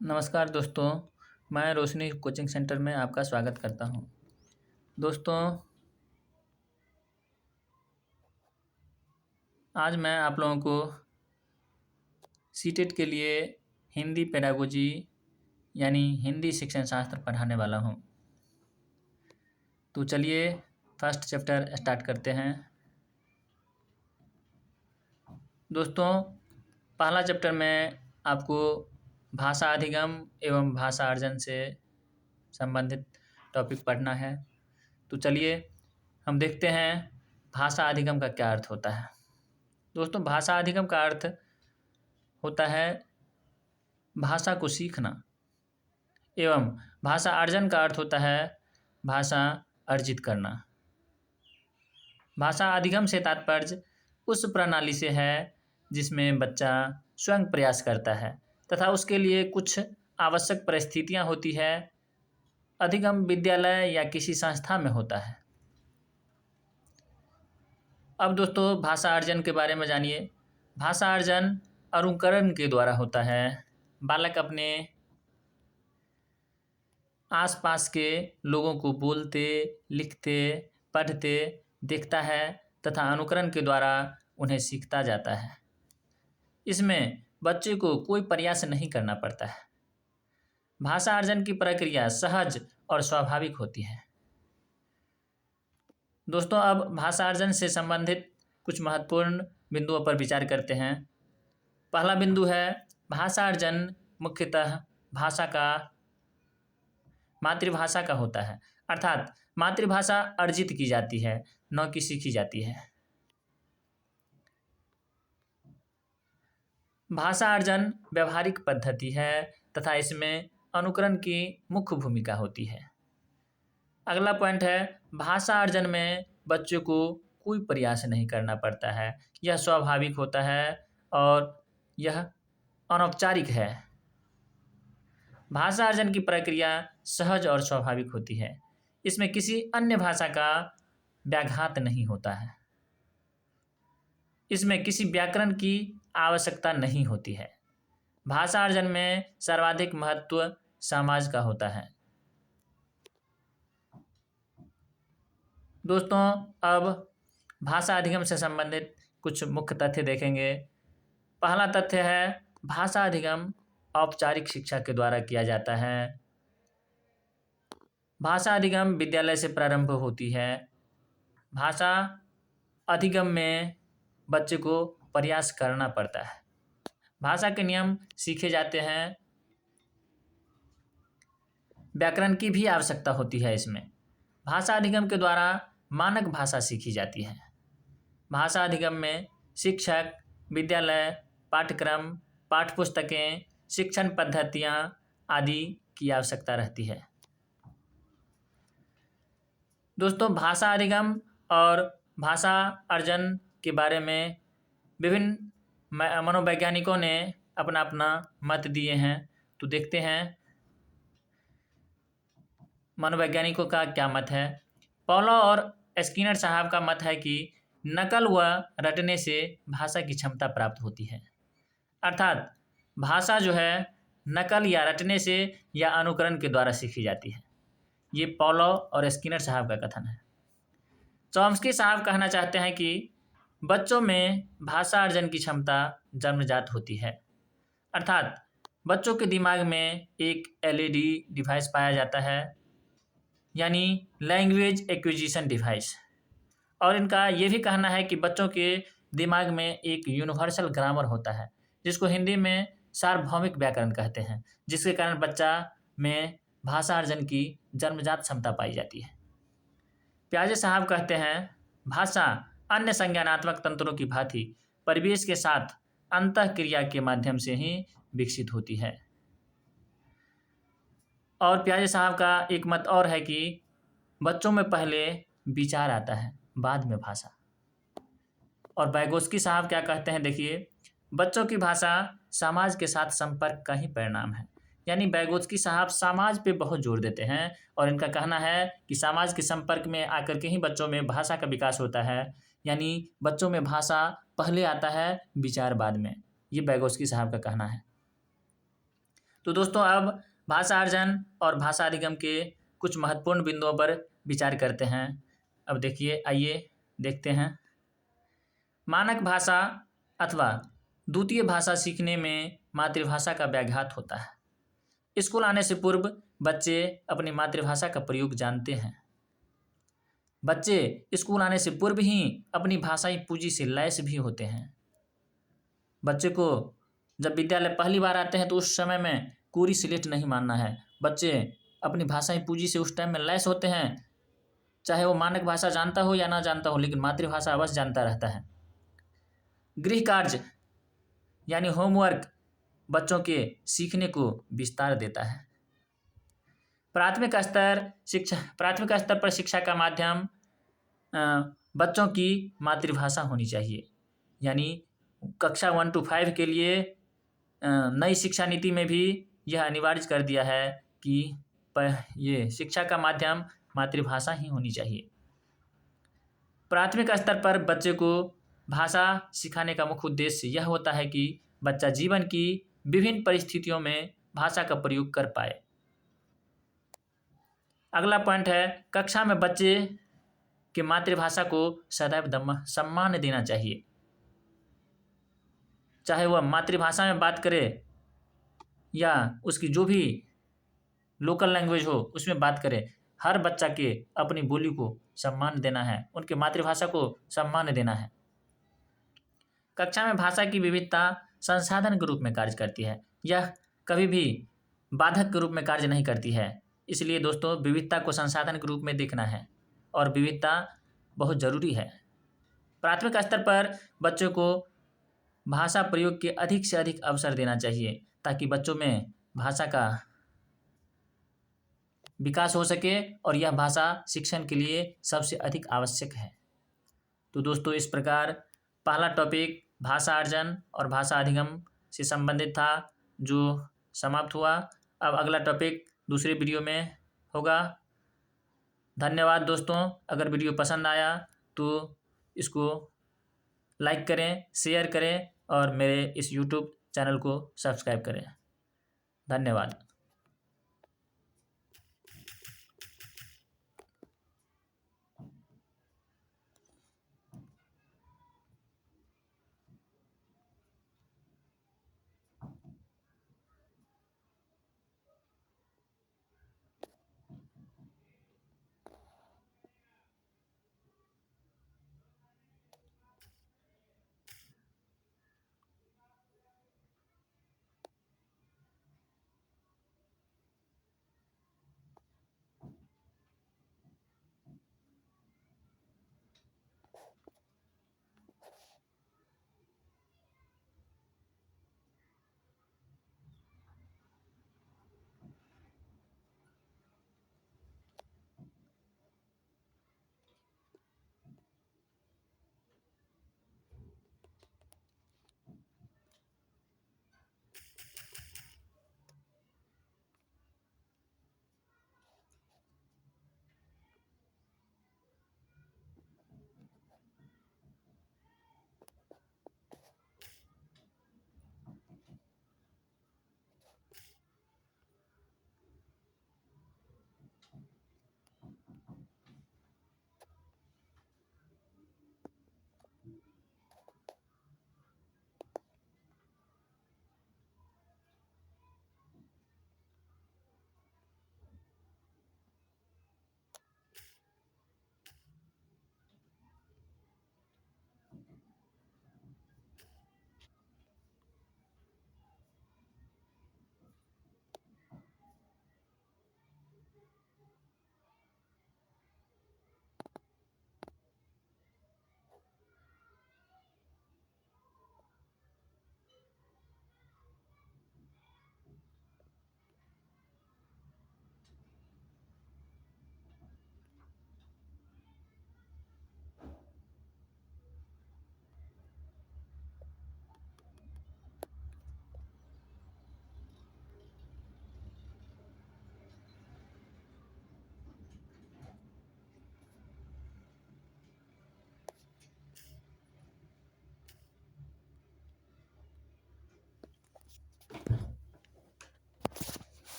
नमस्कार दोस्तों, मैं रोशनी कोचिंग सेंटर में आपका स्वागत करता हूँ। दोस्तों, आज मैं आप लोगों को सीटेट के लिए हिंदी पेडागोजी यानी हिंदी शिक्षण शास्त्र पढ़ाने वाला हूँ। तो चलिए फर्स्ट चैप्टर स्टार्ट करते हैं। दोस्तों, पहला चैप्टर में आपको भाषा अधिगम एवं भाषा अर्जन से संबंधित टॉपिक पढ़ना है। तो चलिए हम देखते हैं भाषा अधिगम का क्या अर्थ होता है। दोस्तों, भाषा अधिगम का अर्थ होता है भाषा को सीखना एवं भाषा अर्जन का अर्थ होता है भाषा अर्जित करना। भाषा अधिगम से तात्पर्य उस प्रणाली से है जिसमें बच्चा स्वयं प्रयास करता है तथा उसके लिए कुछ आवश्यक परिस्थितियां होती है। अधिगम विद्यालय या किसी संस्था में होता है। अब दोस्तों, भाषा अर्जन के बारे में जानिए। भाषा अर्जन अनुकरण के द्वारा होता है। बालक अपने आसपास के लोगों को बोलते, लिखते, पढ़ते देखता है तथा अनुकरण के द्वारा उन्हें सीखता जाता है। इसमें बच्चे को कोई प्रयास नहीं करना पड़ता है। भाषा अर्जन की प्रक्रिया सहज और स्वाभाविक होती है। दोस्तों, अब भाषा अर्जन से संबंधित कुछ महत्वपूर्ण बिंदुओं पर विचार करते हैं। पहला बिंदु है भाषा अर्जन मुख्यतः भाषा का मातृभाषा का होता है, अर्थात मातृभाषा अर्जित की जाती है, न कि सीखी जाती है। भाषा अर्जन व्यवहारिक पद्धति है तथा इसमें अनुकरण की मुख्य भूमिका होती है। अगला पॉइंट है भाषा अर्जन में बच्चों को कोई प्रयास नहीं करना पड़ता है। यह स्वाभाविक होता है और यह अनौपचारिक है। भाषा अर्जन की प्रक्रिया सहज और स्वाभाविक होती है। इसमें किसी अन्य भाषा का व्याघात नहीं होता है। इसमें किसी व्याकरण की आवश्यकता नहीं होती है। भाषा अर्जन में सर्वाधिक महत्व समाज का होता है। दोस्तों, अब भाषा अधिगम से संबंधित कुछ मुख्य तथ्य देखेंगे। पहला तथ्य है भाषा अधिगम औपचारिक शिक्षा के द्वारा किया जाता है। भाषा अधिगम विद्यालय से प्रारंभ होती है। भाषा अधिगम में बच्चे को प्रयास करना पड़ता है। भाषा के नियम सीखे जाते हैं। व्याकरण की भी आवश्यकता होती है। इसमें भाषा अधिगम के द्वारा मानक भाषा सीखी जाती है। भाषा अधिगम में शिक्षक, विद्यालय, पाठ्यक्रम, पाठ्यपुस्तकें, शिक्षण पद्धतियाँ आदि की आवश्यकता रहती है। दोस्तों, भाषा अधिगम और भाषा अर्जन के बारे में विभिन्न मनोवैज्ञानिकों ने अपना अपना मत दिए हैं। तो देखते हैं मनोवैज्ञानिकों का क्या मत है। पॉलो और स्किनर साहब का मत है कि नकल व रटने से भाषा की क्षमता प्राप्त होती है, अर्थात भाषा जो है नकल या रटने से या अनुकरण के द्वारा सीखी जाती है। ये पॉलो और स्किनर साहब का कथन है। चॉम्स्की साहब कहना चाहते हैं कि बच्चों में भाषा अर्जन की क्षमता जन्मजात होती है, अर्थात बच्चों के दिमाग में एक LED डिवाइस पाया जाता है, यानी लैंग्वेज एक्विजिशन डिवाइस। और इनका ये भी कहना है कि बच्चों के दिमाग में एक यूनिवर्सल ग्रामर होता है, जिसको हिंदी में सार्वभौमिक व्याकरण कहते हैं, जिसके कारण बच्चा में भाषा अर्जन की जन्मजात क्षमता पाई जाती है। प्याजे साहब कहते हैं भाषा अन्य संज्ञानात्मक तंत्रों की भांति परिवेश के साथ अंतःक्रिया के माध्यम से ही विकसित होती है। और प्याजे साहब का एक मत और है कि बच्चों में पहले विचार आता है, बाद में भाषा। और वैगोस्की साहब क्या कहते हैं, देखिए, बच्चों की भाषा समाज के साथ संपर्क का ही परिणाम है। यानी वैगोस्की साहब समाज पे बहुत जोर देते हैं और इनका कहना है कि समाज के संपर्क में आकर के ही बच्चों में भाषा का विकास होता है। यानी बच्चों में भाषा पहले आता है, विचार बाद में। ये वैगोस्की साहब का कहना है। तो दोस्तों अब भाषा अर्जन और भाषा अधिगम के कुछ महत्वपूर्ण बिंदुओं पर विचार करते हैं। अब देखिए, आइए देखते हैं। मानक भाषा अथवा द्वितीय भाषा सीखने में मातृभाषा का व्याघात होता है। स्कूल आने से पूर्व बच्चे अपनी मातृभाषा का प्रयोग जानते हैं। बच्चे स्कूल आने से पूर्व ही अपनी भाषाई पूंजी से लैस भी होते हैं। बच्चे को जब विद्यालय पहली बार आते हैं तो उस समय में कोरी स्लेट नहीं मानना है। बच्चे अपनी भाषाई पूंजी से उस टाइम में लैस होते हैं, चाहे वो मानक भाषा जानता हो या ना जानता हो, लेकिन मातृभाषा अवश्य जानता रहता है। गृह कार्य यानी होमवर्क बच्चों के सीखने को विस्तार देता है। प्राथमिक स्तर पर शिक्षा का माध्यम बच्चों की मातृभाषा होनी चाहिए। यानी कक्षा 1 to 5 के लिए नई शिक्षा नीति में भी यह अनिवार्य कर दिया है कि ये शिक्षा का माध्यम मातृभाषा ही होनी चाहिए। प्राथमिक स्तर पर बच्चे को भाषा सिखाने का मुख्य उद्देश्य यह होता है कि बच्चा जीवन की विभिन्न परिस्थितियों में भाषा का प्रयोग कर पाए। अगला पॉइंट है, कक्षा में बच्चे के मातृभाषा को सदैव सम्मान देना चाहिए। चाहे वह मातृभाषा में बात करे या उसकी जो भी लोकल लैंग्वेज हो उसमें बात करे, हर बच्चा के अपनी बोली को सम्मान देना है, उनके मातृभाषा को सम्मान देना है। कक्षा में भाषा की विविधता संसाधन के रूप में कार्य करती है, यह कभी भी बाधक के रूप में कार्य नहीं करती है। इसलिए दोस्तों विविधता को संसाधन के रूप में देखना है और विविधता बहुत ज़रूरी है। प्राथमिक स्तर पर बच्चों को भाषा प्रयोग के अधिक से अधिक अवसर देना चाहिए ताकि बच्चों में भाषा का विकास हो सके और यह भाषा शिक्षण के लिए सबसे अधिक आवश्यक है। तो दोस्तों इस प्रकार पहला टॉपिक भाषा अर्जन और भाषा अधिगम से संबंधित था जो समाप्त हुआ। अब अगला टॉपिक दूसरे वीडियो में होगा। धन्यवाद दोस्तों। अगर वीडियो पसंद आया तो इसको लाइक करें, शेयर करें और मेरे इस YouTube चैनल को सब्सक्राइब करें। धन्यवाद।